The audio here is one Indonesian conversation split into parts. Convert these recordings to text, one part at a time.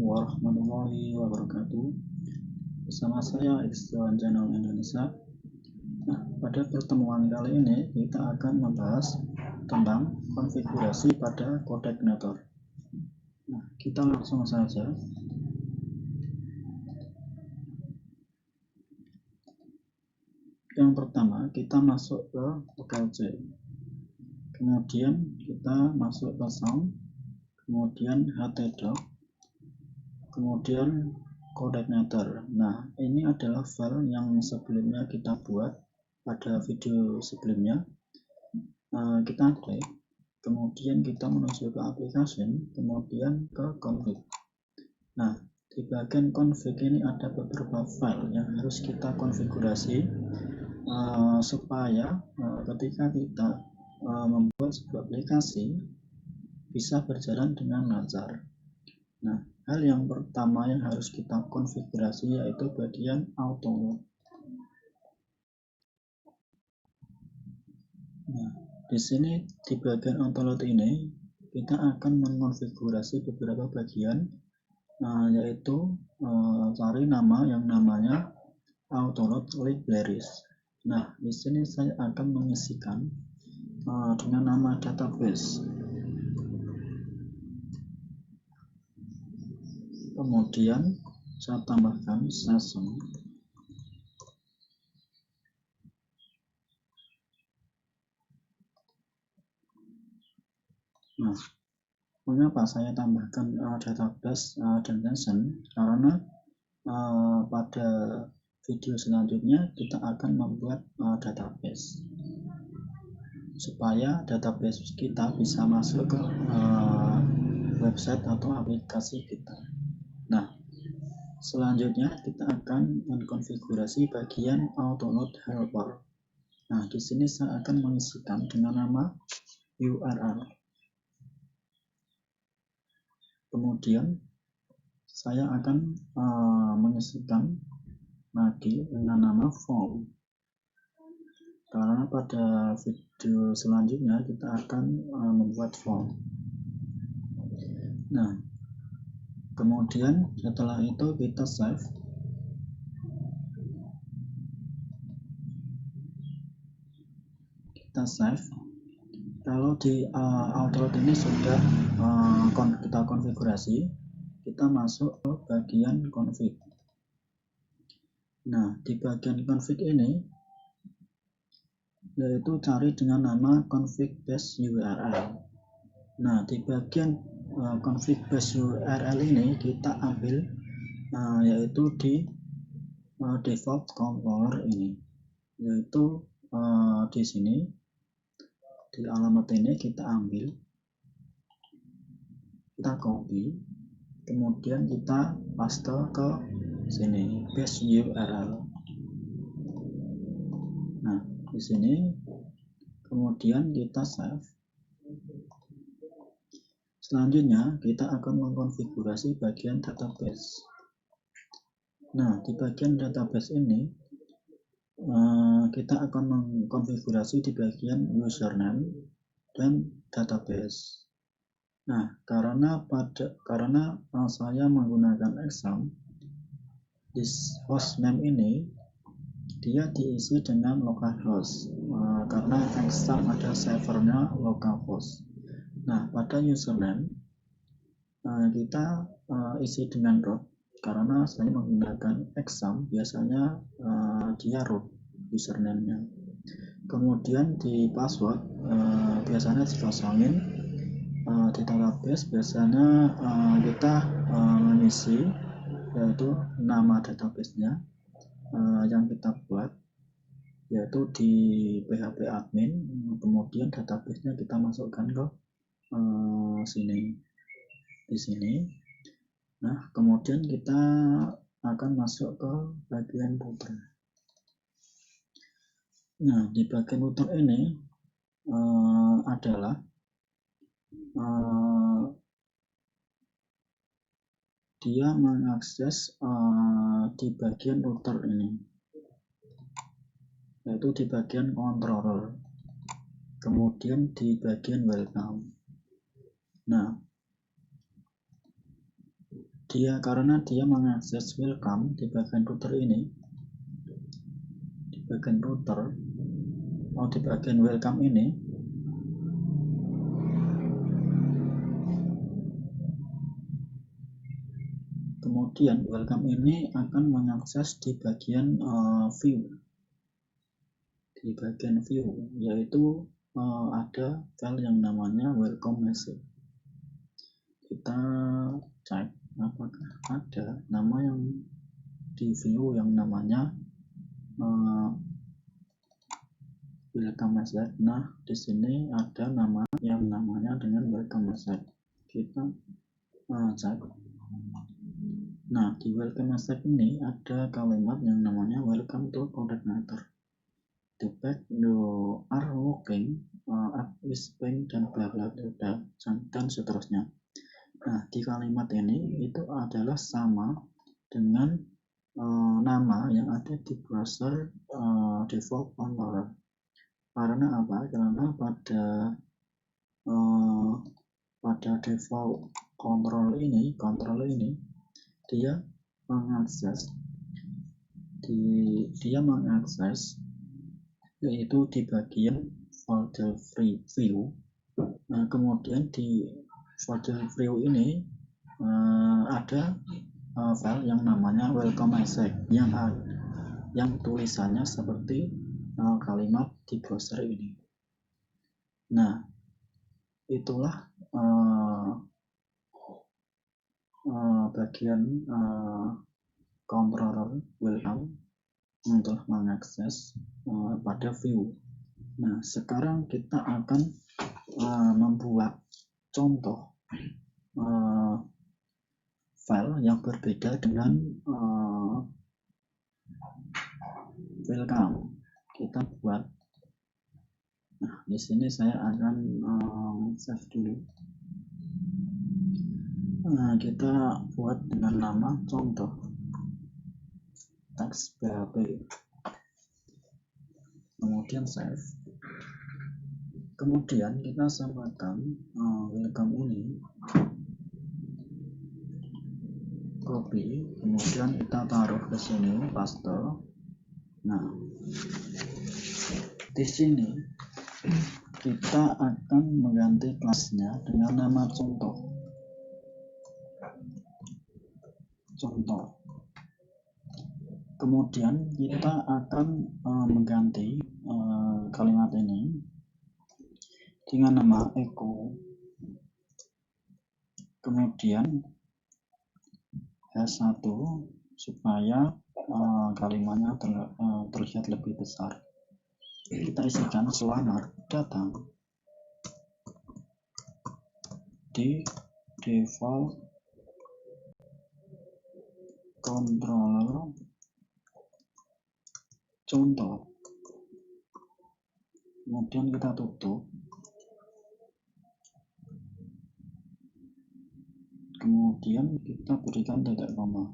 warahmatullahi wabarakatuh. Bersama saya X1 Channel Indonesia. Nah, pada pertemuan kali ini kita akan membahas tentang konfigurasi pada coordinator. Nah, kita langsung saja. Yang pertama, kita masuk ke OKC. Kemudian kita masuk ke sound, kemudian htdoc, kemudian coordinator. Nah, ini adalah file yang sebelumnya kita buat pada video sebelumnya. Kita klik, kemudian kita menuju ke application, kemudian ke config. Nah, di bagian config ini ada beberapa file yang harus kita konfigurasi supaya ketika kita membuat sebuah aplikasi bisa berjalan dengan lancar. Nah, hal yang pertama yang harus kita konfigurasi yaitu bagian autoload. Nah, di sini di bagian autoload ini kita akan mengonfigurasi beberapa bagian, yaitu cari nama yang namanya autoload libraries. Nah, di sini saya akan mengisikan dengan nama database. Kemudian saya tambahkan session. Nah, mengapa saya tambahkan database dan session? Karena pada video selanjutnya kita akan membuat database supaya database kita bisa masuk ke website atau aplikasi kita. Nah, selanjutnya kita akan mengkonfigurasi bagian autoload helper. Nah, di sini saya akan mengisikan dengan nama URL. Kemudian saya akan mengisikan lagi dengan nama form, karena pada video selanjutnya kita akan membuat form. Nah, kemudian setelah itu kita save. Kalau di autoload ini sudah kita konfigurasi, kita masuk ke bagian config. Nah, di bagian config ini yaitu cari dengan nama config base URL. Nah, di bagian config base URL ini kita ambil yaitu di default controller ini, yaitu di sini di alamat ini kita ambil, kita copy, kemudian kita paste ke sini base URL. Nah, di sini kemudian kita save. Selanjutnya kita akan mengkonfigurasi bagian database. Nah, di bagian database ini kita akan mengkonfigurasi di bagian username dan database. Nah, karena saya menggunakan exam, di hostname ini dia diisi dengan localhost, karena exam ada servernya localhost. Nah, pada username kita isi dengan root, karena saya menggunakan exam, biasanya dia root username-nya. Kemudian di password biasanya dikosongin. Di database biasanya kita mengisi yaitu nama database-nya yang kita buat, yaitu di PHP admin, kemudian database-nya kita masukkan ke di sini. Nah, kemudian kita akan masuk ke bagian router. Nah, di bagian router ini adalah dia mengakses di bagian router ini, yaitu di bagian controller, kemudian di bagian welcome. Nah, karena dia mengakses welcome di bagian router ini, di bagian welcome ini, kemudian welcome ini akan mengakses di bagian view, yaitu ada file yang namanya welcome message. Kita cek apakah ada nama yang di view yang namanya welcome message. Nah, di sini ada nama yang namanya dengan welcome message. Kita cek. Nah, di welcome message ini ada kalimat yang namanya welcome to coordinator. The fact you are looking at this bank dan bla bla bla dan seterusnya. Nah, di kalimat ini itu adalah sama dengan nama yang ada di browser default controller. Karena apa? Karena pada default controller ini dia mengakses yaitu di bagian folder view. Nah, kemudian di folder view ini ada file yang namanya welcome message yang tulisannya seperti kalimat di browser ini. Nah, itulah bagian controller welcome untuk mengakses pada view. Nah, sekarang kita akan membuat contoh file yang berbeda dengan welcome. Kita buat. Nah, di sini saya akan save dulu. Nah, kita buat dengan nama contoh teks PHP, kemudian save, kemudian kita samakan welcome ini, copy, kemudian kita taruh ke sini, paste. Nah, di sini kita akan mengganti kelasnya dengan nama contoh. Kemudian kita akan mengganti kalimat ini dengan nama echo, kemudian H1 supaya kalimatnya terlihat lebih besar. Kita isikan selamat datang di default controller contoh, kemudian kita tutup, kemudian kita berikan titik koma.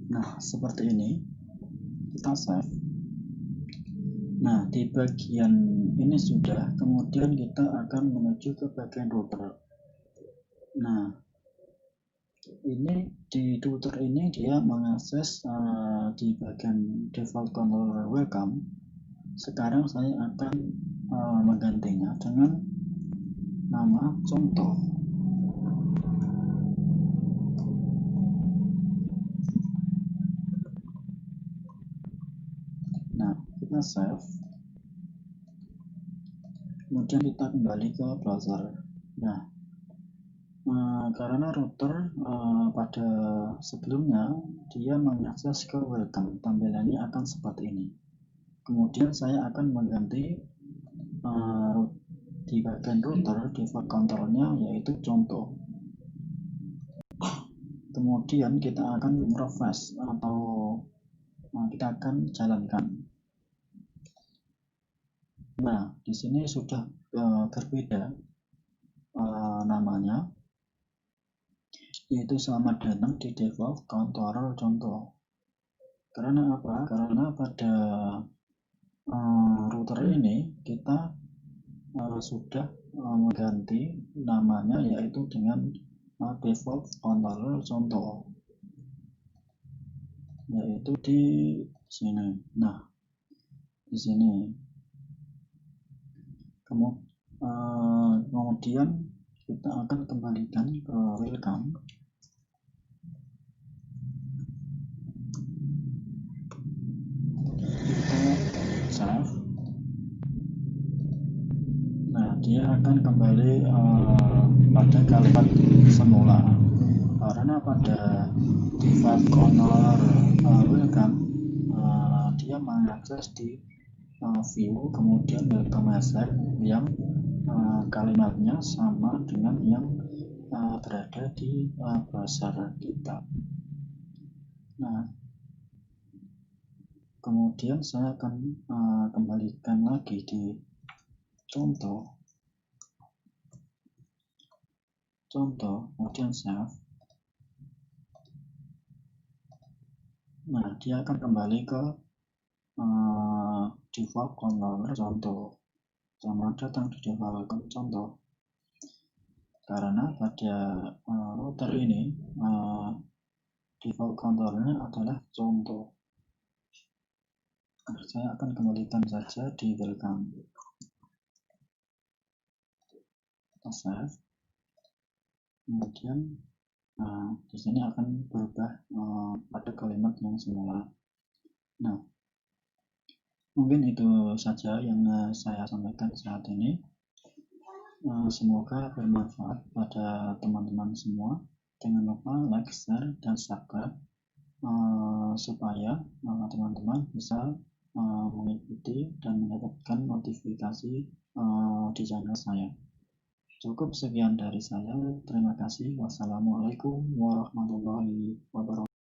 Nah, seperti ini, kita save. Nah, di bagian ini sudah, kemudian kita akan menuju ke bagian router. Nah, ini di router ini dia mengakses di bagian default controller welcome. Sekarang saya akan menggantinya dengan nama contoh. Nah, kita save, kemudian kita kembali ke browser. Nah, karena router pada sebelumnya dia mengakses ke welcome, tampilannya akan seperti ini. Kemudian saya akan mengganti di bagian router default controlnya yaitu contoh. Kemudian kita akan refresh atau kita akan jalankan. Nah, di sini sudah berbeda namanya, yaitu selamat datang di default controller contoh. Karena apa? Karena pada router ini kita sudah mengganti namanya yaitu dengan default controller contoh, yaitu di sini. Nah, di sini kemudian kita akan kembalikan ke welcome. Kita save. Nah, dia akan kembali pada kalimat semula, karena pada default controller welcome dia mengakses di view, kemudian welcome message yang kalimatnya sama dengan yang berada di browser kita. Nah, kemudian saya akan kembalikan lagi di contoh, kemudian save. Nah, dia akan kembali ke default controller contoh. Selamat datang di default contoh. Karena pada router ini default controllernya adalah contoh. Saya akan kembalikan saja di welcome. Kita save. Kemudian di sini akan berubah pada kalimat yang semula. Nah, mungkin itu saja yang saya sampaikan saat ini. Semoga bermanfaat pada teman-teman semua. Jangan lupa like, share, dan subscribe supaya teman-teman bisa mengikuti dan mendapatkan notifikasi di channel saya. Cukup sekian dari saya. Terima kasih. Wassalamualaikum warahmatullahi wabarakatuh.